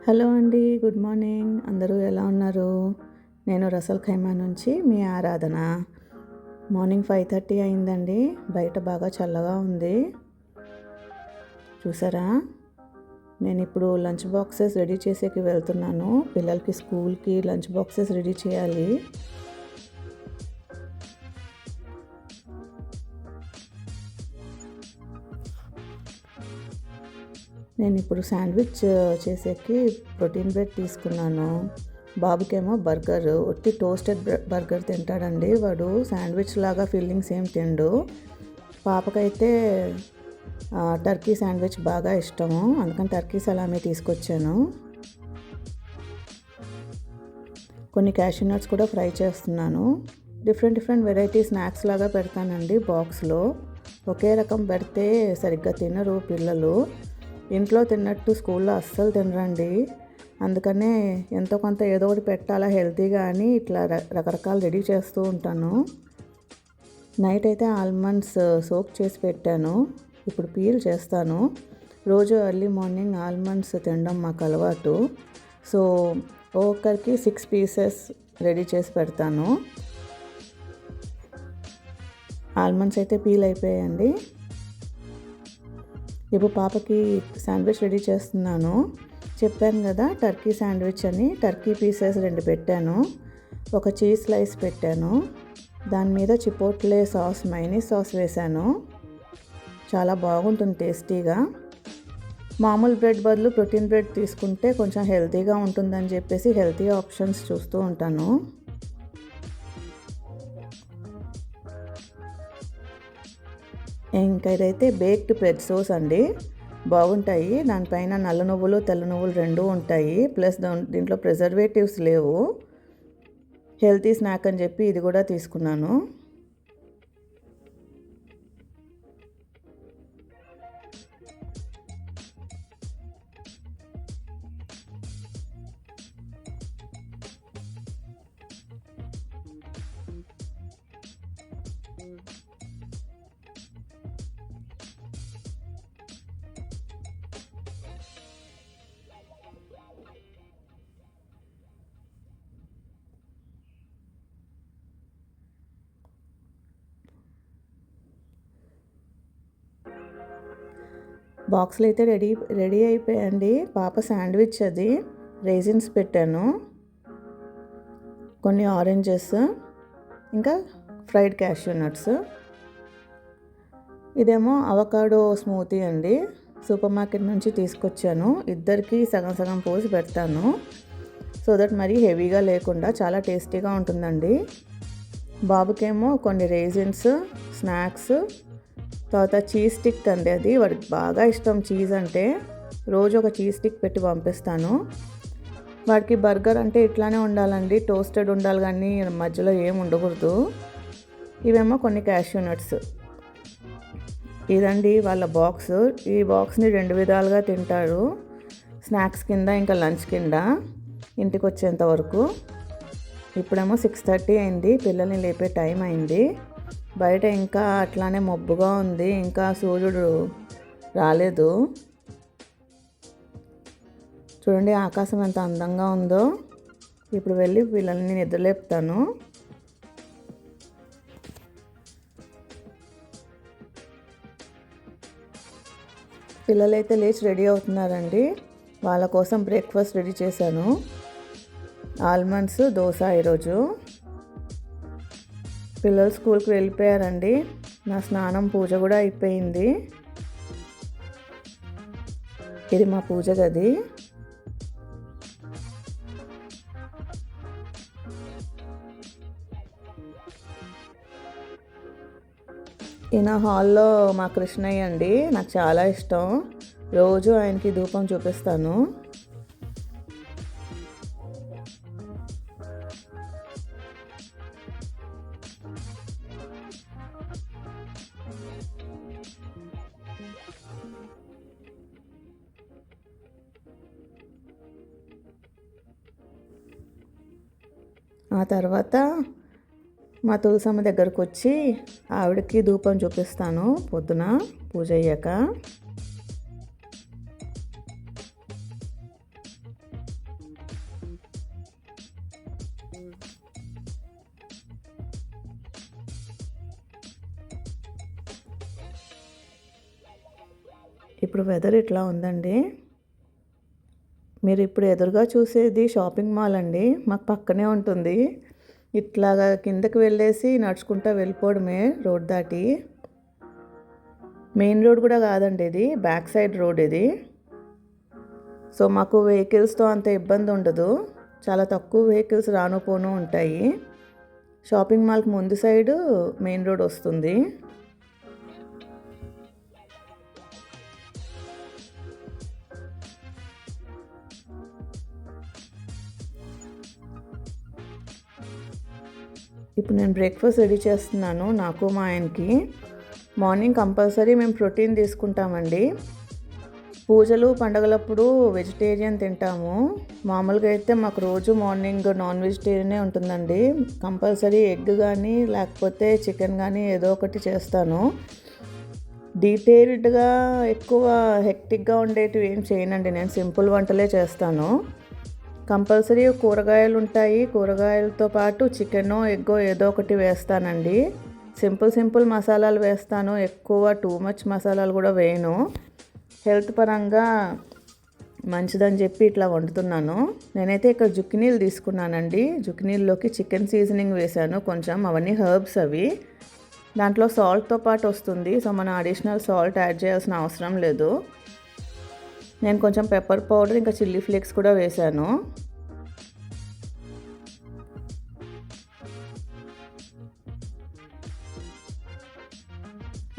Hello అండి, good morning. అందరూ ఎలా ఉన్నారు? నేను రసల్ ఖైమా నుంచి మీ ఆరాధన. మార్నింగ్ 5:30 అయిందండి. బయట బాగా చల్లగా ఉంది. చూసారా, నేను ఇప్పుడు లంచ్ బాక్సెస్ రెడీ చేసేకి వెళ్తున్నాను. పిల్లలకి స్కూల్కి లంచ్ బాక్సెస్ రెడీ చేయాలి. నేను ఇప్పుడు శాండ్విచ్ చేసేకి ప్రోటీన్ బ్రెడ్ తీసుకున్నాను. బాబుకేమో బర్గర్, ఒట్టి టోస్టెడ్ బర్గర్ తింటాడండి వాడు. శాండ్విచ్ లాగా ఫిల్లింగ్స్ ఏం తిండు. పాపకైతే టర్కీ శాండ్విచ్ బాగా ఇష్టము, అందుకని టర్కీ సలామీ తీసుకొచ్చాను. కొన్ని క్యాష్యూ నట్స్ కూడా ఫ్రై చేస్తున్నాను. డిఫరెంట్ వెరైటీ స్నాక్స్ లాగా పెడతానండి బాక్స్లో. ఒకే రకం పెడితే సరిగ్గా తినరు పిల్లలు. ఇంట్లో తిన్నట్టు స్కూల్లో అస్సలు తినరండి. అందుకనే ఎంతో కొంత ఏదో ఒకటి పెట్టాలా హెల్తీగా అని ఇట్లా రకరకాలు రెడీ చేస్తూ ఉంటాను. నైట్ అయితే ఆల్మండ్స్ సోక్ చేసి పెట్టాను. ఇప్పుడు పీల్ చేస్తాను. రోజు ఎర్లీ మార్నింగ్ ఆల్మండ్స్ తినడం మాకు అలవాటు. సో ఒక్కొక్కరికి 6 పీసెస్ రెడీ చేసి పెడతాను. ఆల్మండ్స్ అయితే పీల్ అయిపోయాయండి. ఇప్పుడు పాపకి శాండ్విచ్ రెడీ చేస్తున్నాను. చెప్పాను కదా టర్కీ శాండ్విచ్ అని. టర్కీ పీసెస్ 2 పెట్టాను. ఒక చీజ్ స్లైస్ పెట్టాను. దాని మీద చిపోట్లే సాస్, మైనీస్ సాస్ వేశాను. చాలా బాగుంటుంది టేస్టీగా. మామూలు బ్రెడ్ బదులు ప్రోటీన్ బ్రెడ్ తీసుకుంటే కొంచెం హెల్తీగా ఉంటుందని చెప్పేసి హెల్తీ ఆప్షన్స్ చూస్తూ ఉంటాను. ఇంకా ఇదైతే బేక్డ్ ప్రెట్జోస్ అండి, బాగుంటాయి. దానిపైన నల్ల నువ్వులు, తెల్ల నువ్వులు 2 ఉంటాయి. ప్లస్ దీంట్లో ప్రిజర్వేటివ్స్ లేవు. హెల్తీ స్నాక్ అని చెప్పి ఇది కూడా తీసుకున్నాను. బాక్స్లో అయితే రెడీ అయిపోయాయండి. పాప శాండ్విచ్ అది రైజిన్స్ పెట్టాను, కొన్ని ఆరెంజెస్, ఇంకా ఫ్రైడ్ క్యాష్యూ నట్స్. ఇదేమో అవకాడో స్మూతీ అండి, సూపర్ మార్కెట్ నుంచి తీసుకొచ్చాను. ఇద్దరికి సగం సగం పోసి పెడతాను, సో దట్ మరీ హెవీగా లేకుండా చాలా టేస్టీగా ఉంటుందండి. బాబుకేమో కొన్ని రైజిన్స్, స్నాక్స్, తర్వాత చీజ్ స్టిక్ అండి. అది వాడికి బాగా ఇష్టం చీజ్ అంటే. రోజు ఒక చీజ్ స్టిక్ పెట్టి పంపిస్తాను. వాడికి బర్గర్ అంటే ఇట్లానే ఉండాలండి, టోస్టెడ్ ఉండాలి కానీ మధ్యలో ఏం ఉండకూడదు. ఇవేమో కొన్ని క్యాష్యూ నట్స్. ఇదండి వాళ్ళ బాక్స్. ఈ బాక్స్ని 2 విధాలుగా తింటారు, స్నాక్స్ కింద, ఇంకా లంచ్ కింద ఇంటికి వచ్చేంత వరకు. ఇప్పుడేమో 6:30 అయింది, పిల్లల్ని లేపే టైం అయింది. బయట ఇంకా అట్లానే మబ్బుగా ఉంది, ఇంకా సూర్యుడు రాలేదు. చూడండి ఆకాశం ఎంత అందంగా ఉందో. ఇప్పుడు వెళ్ళి పిల్లల్ని నిద్రలేపుతాను. పిల్లలైతే లేచి రెడీ అవుతున్నారండి. వాళ్ళ కోసం బ్రేక్ఫాస్ట్ రెడీ చేశాను. ఆల్మండ్స్, దోశ. ఈరోజు పిల్లలు స్కూల్కి వెళ్ళిపోయారండి. నా స్నానం, పూజ కూడా అయిపోయింది. ఇది మా పూజ గది. ఈయన హాల్లో మా కృష్ణయ్య అండి, నాకు చాలా ఇష్టం. రోజు ఆయనకి ధూపం చూపిస్తాను. ఆ తర్వాత మా తులసమ్మ దగ్గరకు వచ్చి ఆవిడకి ధూపం చూపిస్తాను పొద్దున పూజ అయ్యాక. ఇప్పుడు వెదర్ ఇట్లా ఉందండి. మీరు ఇప్పుడు ఎదురుగా చూసేది షాపింగ్ మాల్ అండి. మాకు పక్కనే ఉంటుంది. ఇట్లాగా కిందకి వెళ్ళేసి నడుచుకుంటూ వెళ్ళిపోవడమే రోడ్ దాటి. మెయిన్ రోడ్ కూడా కాదండి, ఇది బ్యాక్ సైడ్ రోడ్ ఇది. సో మాకు వెహికల్స్తో అంత ఇబ్బంది ఉండదు. చాలా తక్కువ వెహికల్స్ రాను పోను ఉంటాయి. షాపింగ్ మాల్కి ముందు సైడు మెయిన్ రోడ్ వస్తుంది. ఇప్పుడు నేను బ్రేక్ఫాస్ట్ రెడీ చేస్తున్నాను నాకు మా ఆయనకి. మార్నింగ్ కంపల్సరీ మేము ప్రోటీన్ తీసుకుంటామండి. పూజలు పండగలప్పుడు వెజిటేరియన్ తింటాము. మామూలుగా అయితే మాకు రోజు మార్నింగ్ నాన్ వెజిటేరియనే ఉంటుందండి. కంపల్సరీ ఎగ్ కానీ లేకపోతే చికెన్ కానీ ఏదో ఒకటి చేస్తాను. డీటెయిల్డ్గా ఎక్కువ హెక్టిక్గా ఉండేటివి ఏం చేయనండి, నేను సింపుల్ వంటలే చేస్తాను. కంపల్సరీ కూరగాయలు ఉంటాయి, కూరగాయలతో పాటు చికెనో ఎగ్గో ఏదో ఒకటి వేస్తానండి. సింపుల్ మసాలాలు వేస్తాను, ఎక్కువ టూ మచ్ మసాలాలు కూడా వేయను. హెల్త్ పరంగా మంచిదని చెప్పి ఇట్లా వండుతున్నాను. నేనైతే ఇక్కడ జుక్కినీలు తీసుకున్నానండి. జుక్కినీల్లోకి చికెన్ సీజనింగ్ వేశాను కొంచెం, అవన్నీ హర్బ్స్ అవి. దాంట్లో సాల్ట్తో పాటు వస్తుంది, సో మనం అడిషనల్ సాల్ట్ యాడ్ చేయాల్సిన అవసరం లేదు. నేను కొంచెం పెప్పర్ పౌడర్ ఇంకా చిల్లీ ఫ్లేక్స్ కూడా వేశాను.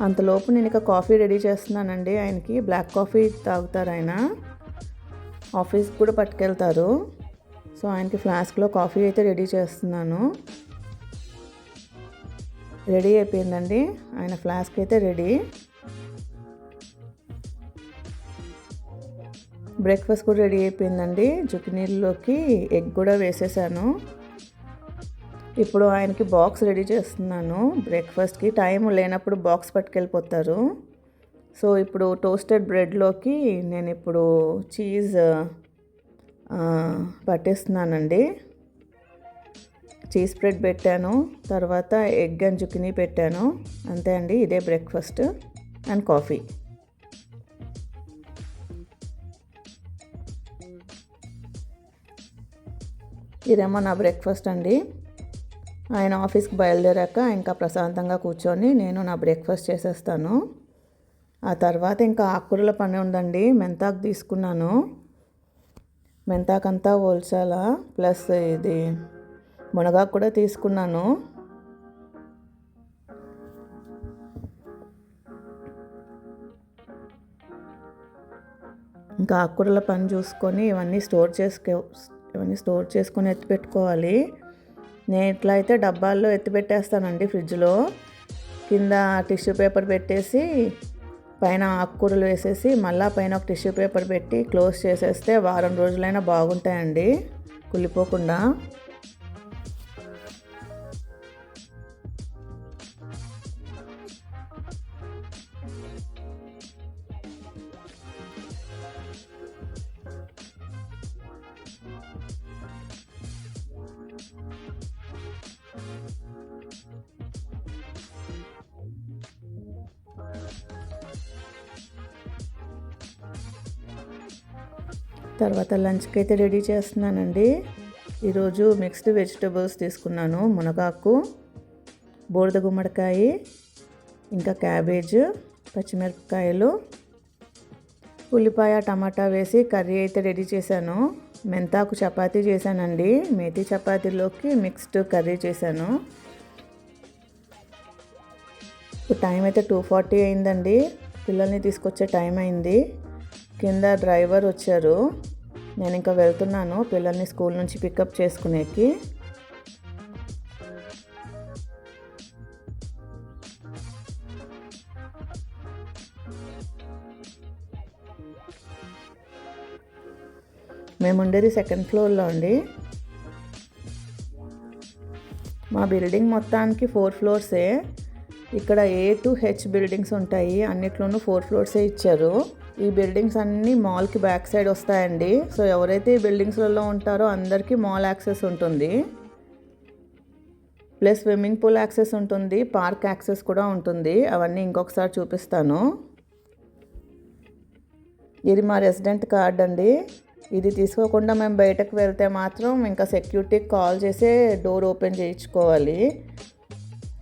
అంతలోపు నేను ఇక కాఫీ రెడీ చేస్తున్నానండి. ఆయనకి బ్లాక్ కాఫీ తాగుతారు ఆయన, ఆఫీస్కి కూడా పట్టుకెళ్తారు. సో ఆయనకి ఫ్లాస్క్లో కాఫీ అయితే రెడీ చేస్తున్నాను. రెడీ అయిపోయిందండి, ఆయన ఫ్లాస్క్ అయితే రెడీ. బ్రేక్ఫాస్ట్ కూడా రెడీ అయిపోయిందండి. జుకినీల్లోకి ఎగ్ కూడా వేసేసాను. ఇప్పుడు ఆయనకి బాక్స్ రెడీ చేస్తున్నాను. బ్రేక్ఫాస్ట్కి టైం లేనప్పుడు బాక్స్ పట్టుకెళ్ళిపోతారు. సో ఇప్పుడు టోస్టెడ్ బ్రెడ్లోకి నేను ఇప్పుడు చీజ్ పట్టేస్తున్నానండి. చీజ్ బ్రెడ్ పెట్టాను, తర్వాత ఎగ్ అండ్ జుకినీ పెట్టాను. అంతే అండి, ఇదే బ్రేక్ఫాస్ట్ అండ్ కాఫీ. ఇదేమో నా బ్రేక్ఫాస్ట్ అండి. ఆయన ఆఫీస్కి బయలుదేరాక ఇంకా ప్రశాంతంగా కూర్చొని నేను నా బ్రేక్ఫాస్ట్ చేసేస్తాను. ఆ తర్వాత ఇంకా ఆకుకూరల పని ఉందండి. మెంతాకు తీసుకున్నాను, మెంతాకంతా ఒల్చాలా, ప్లస్ ఇది మునగాకు కూడా తీసుకున్నాను. ఇంకా ఆకుకూరల పని చూసుకొని ఇవన్నీ స్టోర్ చేసుకొని ఎత్తి పెట్టుకోవాలి. నేను ఇట్లా అయితే డబ్బాల్లో ఎత్తి పెట్టేస్తానండి ఫ్రిడ్జ్లో. కింద టిష్యూ పేపర్ పెట్టేసి పైన ఆకుకూరలు వేసేసి మళ్ళీ పైన ఒక టిష్యూ పేపర్ పెట్టి క్లోజ్ చేసేస్తే వారం రోజులైనా బాగుంటాయండి, కుళ్ళిపోకుండా. తర్వాత లంచ్కి అయితే రెడీ చేస్తున్నానండి. ఈరోజు మిక్స్డ్ వెజిటబుల్స్ తీసుకున్నాను. మునగాకు, బూడిద గుమ్మడికాయ, ఇంకా క్యాబేజ్, పచ్చిమిరపకాయలు, ఉల్లిపాయ, టమాటా వేసి కర్రీ అయితే రెడీ చేశాను. మెంతాకు చపాతీ చేశానండి. మేతి చపాతీలోకి మిక్స్డ్ కర్రీ చేశాను. ఇప్పుడు టైం అయితే 2:40 అయిందండి. పిల్లల్ని తీసుకొచ్చే టైం అయింది. కింద డ్రైవర్ వచ్చారు. నేను ఇంకా వెళ్తున్నాను పిల్లల్ని స్కూల్ నుంచి పికప్ చేసుకునేకి. మేము ఉండేది 2nd ఫ్లోర్లో అండి. మా బిల్డింగ్ మొత్తానికి 4 ఫ్లోర్సే. ఇక్కడ A to H బిల్డింగ్స్ ఉంటాయి, అన్నిట్లోనూ 4 ఫ్లోర్సే ఇచ్చారు. ఈ బిల్డింగ్స్ అన్నీ మాల్కి బ్యాక్ సైడ్ వస్తాయండి. సో ఎవరైతే ఈ బిల్డింగ్స్లలో ఉంటారో అందరికీ మాల్ యాక్సెస్ ఉంటుంది, ప్లస్ స్విమ్మింగ్ పూల్ యాక్సెస్ ఉంటుంది, పార్క్ యాక్సెస్ కూడా ఉంటుంది. అవన్నీ ఇంకొకసారి చూపిస్తాను. ఇది మా రెసిడెంట్ కార్డ్ అండి. ఇది తీసుకోకుండా మేము బయటకు వెళ్తే మాత్రం ఇంకా సెక్యూరిటీకి కాల్ చేసి డోర్ ఓపెన్ చేయించుకోవాలి.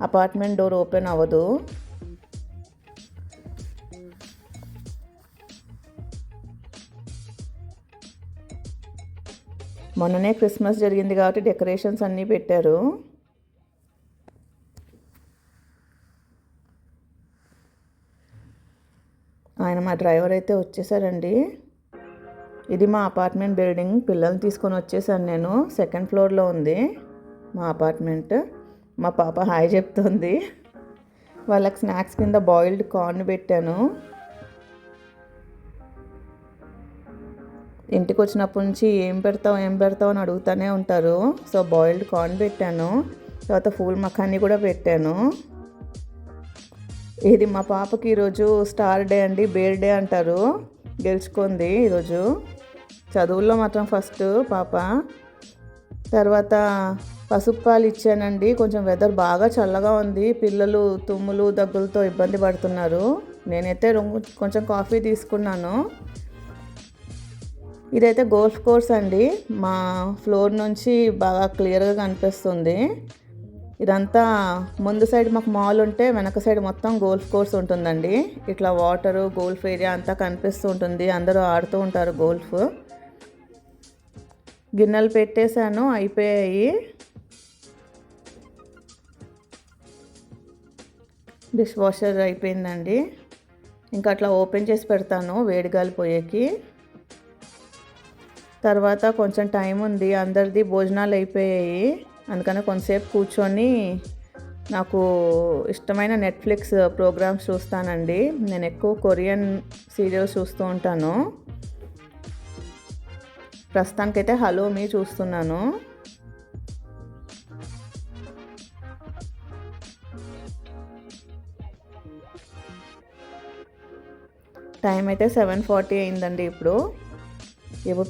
అపార్ట్మెంట్ డోర్ ఓపెన్ అవ్వదు. మొన్ననే క్రిస్మస్ జరిగింది కాబట్టి డెకరేషన్స్ అన్నీ పెట్టారు. ఆయన మా డ్రైవర్ అయితే వచ్చేసారండి. ఇది మా అపార్ట్మెంట్ బిల్డింగ్. పిల్లల్ని తీసుకొని వచ్చేసాను నేను. 2nd ఫ్లోర్లో ఉంది మా అపార్ట్మెంట్. మా పాప హాయ్ చెప్తుంది. వాళ్ళకి స్నాక్స్ కింద బాయిల్డ్ కార్న్ పెట్టాను. ఇంటికి వచ్చినప్పటి నుంచి ఏం పెడతావు అని అడుగుతూనే ఉంటారు. సో బాయిల్డ్ కార్న్ పెట్టాను. తర్వాత ఫూల్ మఖానీ కూడా పెట్టాను. ఇది మా పాపకి ఈరోజు స్టార్ డే అండి, బేర్ డే అంటారు. గెలుచుకుంది ఈరోజు. చదువుల్లో మాత్రం ఫస్ట్ పాప. తర్వాత పసుపు పాలు ఇచ్చానండి. కొంచెం వెదర్ బాగా చల్లగా ఉంది. పిల్లలు తుమ్ములు దగ్గులతో ఇబ్బంది పడుతున్నారు. నేనైతే కొంచెం కాఫీ తీసుకున్నాను. ఇదైతే గోల్ఫ్ కోర్స్ అండి. మా ఫ్లోర్ నుంచి బాగా క్లియర్గా కనిపిస్తుంది. ఇదంతా ముందు సైడ్ మాకు మాల్ ఉంటే వెనక సైడ్ మొత్తం గోల్ఫ్ కోర్స్ ఉంటుందండి. ఇట్లా వాటరు గోల్ఫ్ ఏరియా అంతా కనిపిస్తూ ఉంటుంది. అందరూ ఆడుతూ ఉంటారు గోల్ఫ్. గిన్నెలు పెట్టేశాను, అయిపోయాయి. డిష్ వాషర్ అయిపోయిందండి. ఇంకా అట్లా ఓపెన్ చేసి పెడతాను వేడిగాలి పోయేకి. తర్వాత కొంచెం టైం ఉంది, అందరిది భోజనాలు అయిపోయాయి. అందుకని కొంతసేపు కూర్చొని నాకు ఇష్టమైన నెట్ఫ్లిక్స్ ప్రోగ్రామ్స్ చూస్తానండి. నేను ఎక్కువ కొరియన్ సీరియల్స్ చూస్తూ ఉంటాను. ప్రస్తుతానికైతే హలో మీ చూస్తున్నాను. టైం అయితే 7:40 అయిందండి. ఇప్పుడు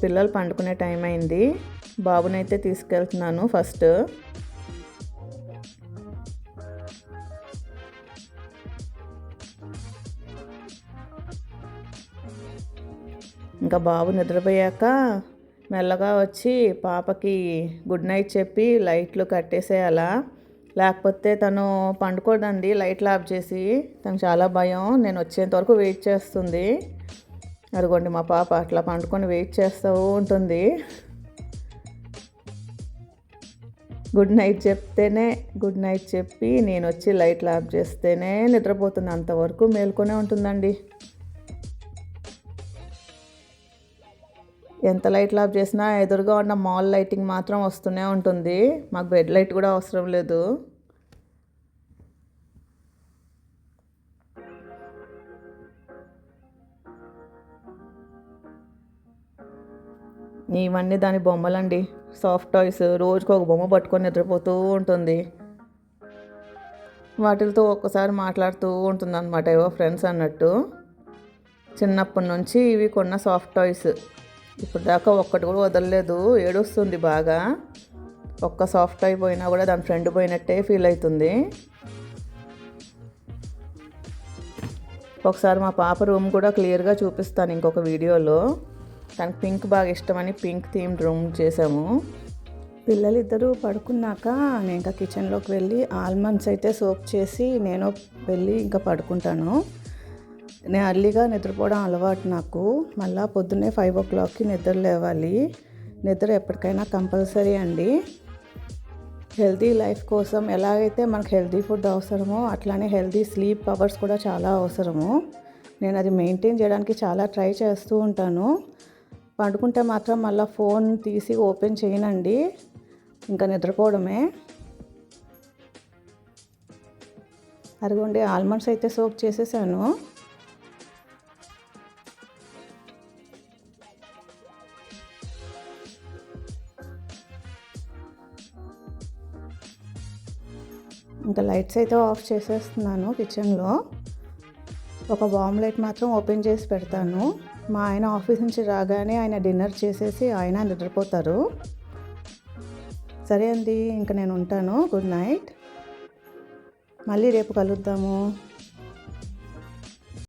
పిల్లలు పండుకునే టైం అయింది. బాబునైతే తీసుకెళ్తున్నాను ఫస్ట్. ఇంకా బాబు నిద్రపోయాక మెల్లగా వచ్చి పాపకి గుడ్ నైట్ చెప్పి లైట్లు కట్టేసేయాలా. లేకపోతే తను పండుకోదండి లైట్లు ఆఫ్ చేసి. తను చాలా భయం. నేను వచ్చేంత వరకు వెయిట్ చేస్తుంది. అదిగోండి మా పాప అట్లా పండుకొని వెయిట్ చేస్తూ ఉంటుంది. గుడ్ నైట్ చెప్తేనే, గుడ్ నైట్ చెప్పి నేను వచ్చి లైట్లు ఆఫ్ చేస్తేనే నిద్రపోతుంది. అంతవరకు మేల్కొనే ఉంటుందండి. ఎంత లైట్లు ఆఫ్ చేసినా ఎదురుగా ఉన్న మాల్ లైటింగ్ మాత్రం వస్తూనే ఉంటుంది. మాకు బెడ్ లైట్ కూడా అవసరం లేదు. ఇవన్నీ దాని బొమ్మలండి, సాఫ్ట్ టాయ్స్. రోజుకు ఒక బొమ్మ పట్టుకొని నిద్రపోతూ ఉంటుంది. వాటితో ఒక్కసారి మాట్లాడుతూ ఉంటుంది అనమాట, ఏవో ఫ్రెండ్స్ అన్నట్టు. చిన్నప్పటి నుంచి ఇవి కొన్న సాఫ్ట్ టాయ్స్. ఇప్పుడు దాకా ఒక్కటి కూడా వదలలేదు. ఏడుస్తుంది బాగా. ఒక్క సాఫ్ట్ టాయ్ పోయినా కూడా దాని ఫ్రెండ్ పోయినట్టే ఫీల్ అవుతుంది. ఒకసారి మా పాప రూమ్ కూడా క్లియర్గా చూపిస్తాను ఇంకొక వీడియోలో. తనకు పింక్ బాగా ఇష్టమని పింక్ థీమ్డ్ రూమ్ చేసాము. పిల్లలిద్దరూ పడుకున్నాక నేను ఇంకా కిచెన్లోకి వెళ్ళి ఆల్మండ్స్ అయితే సోప్ చేసి నేను వెళ్ళి ఇంకా పడుకుంటాను. నేను అర్లీగా నిద్రపోవడం అలవాటు నాకు. మళ్ళీ పొద్దున్నే 5 o'clockకి నిద్ర లేవాలి. నిద్ర ఎప్పటికైనా కంపల్సరీ అండి. హెల్తీ లైఫ్ కోసం ఎలాగైతే మనకు హెల్తీ ఫుడ్ అవసరమో అట్లానే హెల్తీ స్లీప్ అవర్స్ కూడా చాలా అవసరము. నేను అది మెయింటైన్ చేయడానికి చాలా ట్రై చేస్తూ ఉంటాను. పండుకుంటే మాత్రం మళ్ళీ ఫోన్ తీసి ఓపెన్ చేయనండి, ఇంకా నిద్రపోవడమే. అదిగోండి ఆల్మండ్స్ అయితే సోక్ చేసేసాను. ఇంకా లైట్స్ అయితే ఆఫ్ చేసేస్తున్నాను కిచెన్లో. ఒక వామ్ లైట్ మాత్రం ఓపెన్ చేసి పెడతాను. మా ఆయన ఆఫీస్ నుంచి రాగానే ఆయన డిన్నర్ చేసేసి ఆయన నిద్రపోతారు. సరే అండి, ఇంకా నేను ఉంటాను. Good night. మళ్ళీ రేపు కలుద్దాము.